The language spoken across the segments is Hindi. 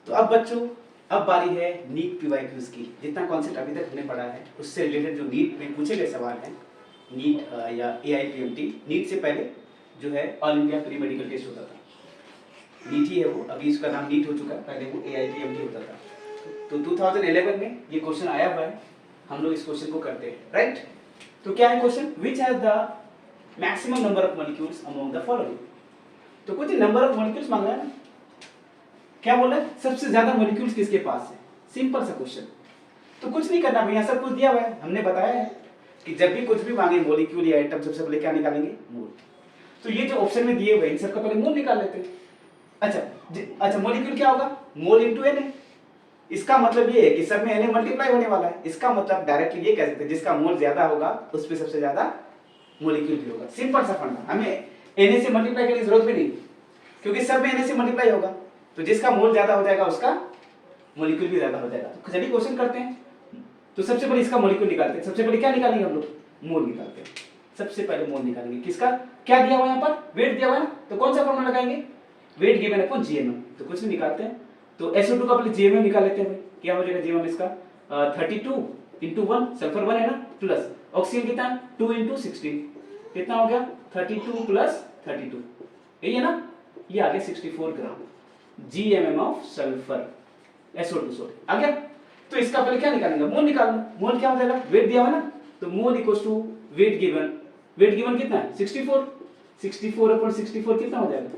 तो अब बच्चों, अब बारी है नीट पीवाईक्यूज की। जितना कॉन्सेप्ट अभी तक हमने पढ़ा है उससे रिलेटेड जो नीट में पूछे गए सवाल हैं, नीट या AIPMT, नीट से पहले जो है all India pre medical test होता था, नीट ही है वो, अभी इसका नाम नीट हो चुका है, पहले वो AIPMT होता था। तो 2011 में ये क्वेश्चन आया हुआ है, हम लोग इस क्वेश्चन को करते हैं, राइट। तो क्या है question, which has the maximum number of molecules among the following. तो कुछ नंबर ऑफ मॉलिक्यूल्स मांगा है ना, क्या बोला है, सबसे ज्यादा मॉलिक्यूल्स किसके पास है, सिंपल सा क्वेश्चन। तो कुछ नहीं करना भैया, सब कुछ दिया हुआ है, हमने बताया है कि जब भी कुछ भी मांगे मॉलिक्यूल या आइटम, सबसे पहले क्या निकालेंगे, मोल। तो ये जो ऑप्शन में दिए हुए इन सबका पहले मोल निकाल लेते हैं। अच्छा मॉलिक्यूल क्या होगा, मोल इनटू Na। इसका मतलब ये है कि सब में Na मल्टीप्लाई होने वाला है, इसका मतलब डायरेक्टली ये कह सकते हैं जिसका मोल ज्यादा होगा उस पे सबसे ज्यादा मॉलिक्यूल भी होगा। सिंपल सा फंडा, हमें Na से मल्टीप्लाई करने की जरूरत भी नहीं, क्योंकि सब में Na से मल्टीप्लाई होगा, तो जिसका मोल ज्यादा हो जाएगा उसका मॉलिक्यूल भी ज्यादा हो जाएगा। तो चलिए क्वेश्चन करते हैं। तो सबसे पहले इसका मॉलिक्यूल निकालते हैं। सबसे पहले क्या निकालेंगे हम लोग, मोल निकालते हैं। सबसे पहले मोल निकालेंगे, किसका, क्या दिया हुआ है यहाँ पर, वेट दिया हुआ है ना, तो कौन सा फॉर्मूला लगाएंगे, वेट गिवन अपॉन GMM। तो कुछ नहीं निकालते हैं, तो SO2 का पहले GMM निकाल लेते हैं भाई। क्या हो जाएगा GMM इसका, 32 × 1, सल्फर 1 है ना, प्लस ऑक्सीजन कितना, 2 × 16, कितना हो गया 32 + 32, यही है ना, ये आ गया 64 gram GMM of sulphur, SO2 sorry, आ गया। तो इसका पहले क्या निकालेंगे, मोल निकालना। मोल क्या हो जाएगा, वेट दिया हुआ है ना, तो mole equals to weight given. Weight given कितना है 64, 64/64 कितना हो जाएगा,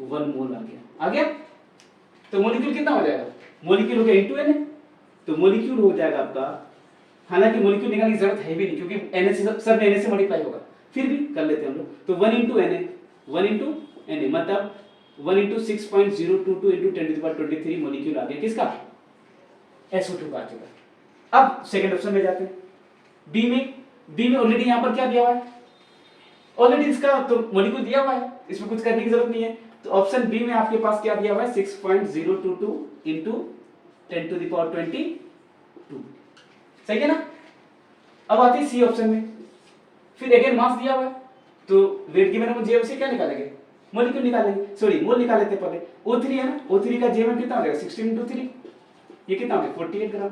1 मोल आ गया, आ गया। तो मॉलिक्यूल कितना हो जाएगा, मॉलिक्यूल हो गया इनटू Na, तो मॉलिक्यूल हो जाएगा आपका, हालांकि मॉलिक्यूल निकालने की जरूरत है भी नहीं क्योंकि Na से सब Na से मल्टीप्लाई होगा, फिर भी कर लेते हैं हम लोग। तो 1 × Na, 1 × Na मतलब 1 × 6.022 × 10⁻23 मॉलिक्यूल आ गया, किसका, SO2 का आ चुका। अब सेकंड ऑप्शन में जाते हैं, बी में ऑलरेडी यहां पर क्या दिया हुआ है, ऑलरेडी इसका तो मॉलिक्यूल दिया हुआ है, इसमें कुछ करने की जरूरत नहीं है। तो ऑप्शन बी में आपके पास क्या दिया हुआ है, 6.022 × 10⁻22, सही है ना। अब आते हैं सी ऑप्शन में, फिर अगेन मास दिया हुआ है, तो वेट गिवन है जीएम से क्या निकालेंगे, मॉलिक्यूल निकालेंगे, सॉरी मोल निकाल लेते पहले। O3 है ना, O3 का जीएम कितना हो जाएगा, 16 × 3, ये कितना हो गया 48 ग्राम।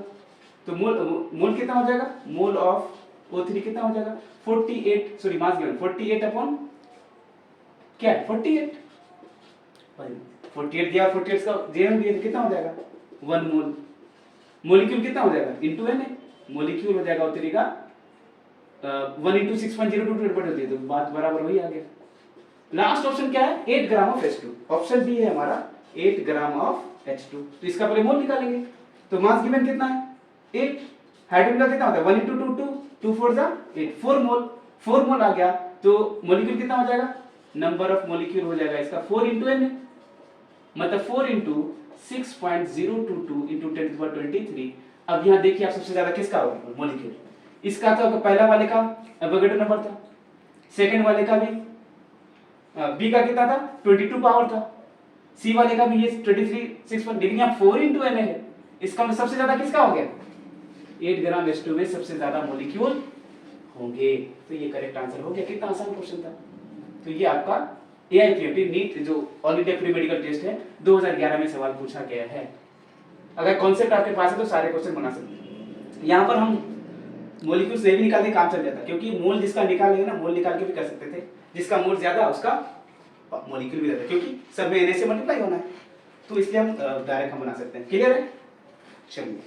तो मोल कितना हो जाएगा, मोल ऑफ O3 कितना हो जाएगा 48, सॉरी मास गिवन 48 अपॉन क्या है 48 दिया, 48 का जीएम दिया, कितना हो जाएगा 1 मोल। मॉलिक्यूल कितना हो जाएगा इनटू Na, मॉलिक्यूल हो जाएगा O3 का 1 × 6.022 डिवाइड होती है, तो बात बराबर वही आ गया। लास्ट ऑप्शन क्या है, 8 gram of H2, option B है हमारा 8 ग्राम ऑफ H2। तो इसका पहले मोल निकालेंगे, तो मास गिवन कितना है 8, हाइड्रोजन का कितना होता है 1 × 2 2, 2 4 जा 8, 4 मोल आ गया। तो मॉलिक्यूल कितना हो जाएगा, नंबर ऑफ मॉलिक्यूल हो जाएगा इसका 4 × Na, मतलब 4 × 6.022 × 10⁻23। अब यहाँ देखिए आप सबसे ज्यादा किसका होगा मॉलिक्यूल, इसका तो पहला वाले का एवोगैड्रो नंबर था, सेकंड वाले का भी बी का कितना था 22 पावर था, सी वाले का भी ये 23 6, लेकिन यहाँ 4 × Na है, इसका मतलब सबसे ज्यादा किसका हो गया 8 ग्राम H2 में सबसे ज्यादा मॉलिक्यूल होंगे। तो ये करेक्ट आंसर हो गया, कितना आसान क्वेश्चन था। तो ये आपका AIPMT नीट जो all India pre medical test है 2011 में सवाल पूछा गया है। अगर कॉन्सेप्ट आपके पास है तो सारे क्वेश्चन बना सकते हैं। यहाँ पर हम मॉलिक्यूल से भी निकाल के काम चल जाता, क्योंकि मोल जिसका निकालेंगे ना, मोल निकाल के भी कर सकते थे, जिसका मोल ज्यादा उसका मॉलिक्यूल भी ज्यादा, क्योंकि सब में Na से मल्टीप्लाई होना है, तो इसलिए हम डायरेक्ट हम बना सकते हैं। क्लियर है, चलिए।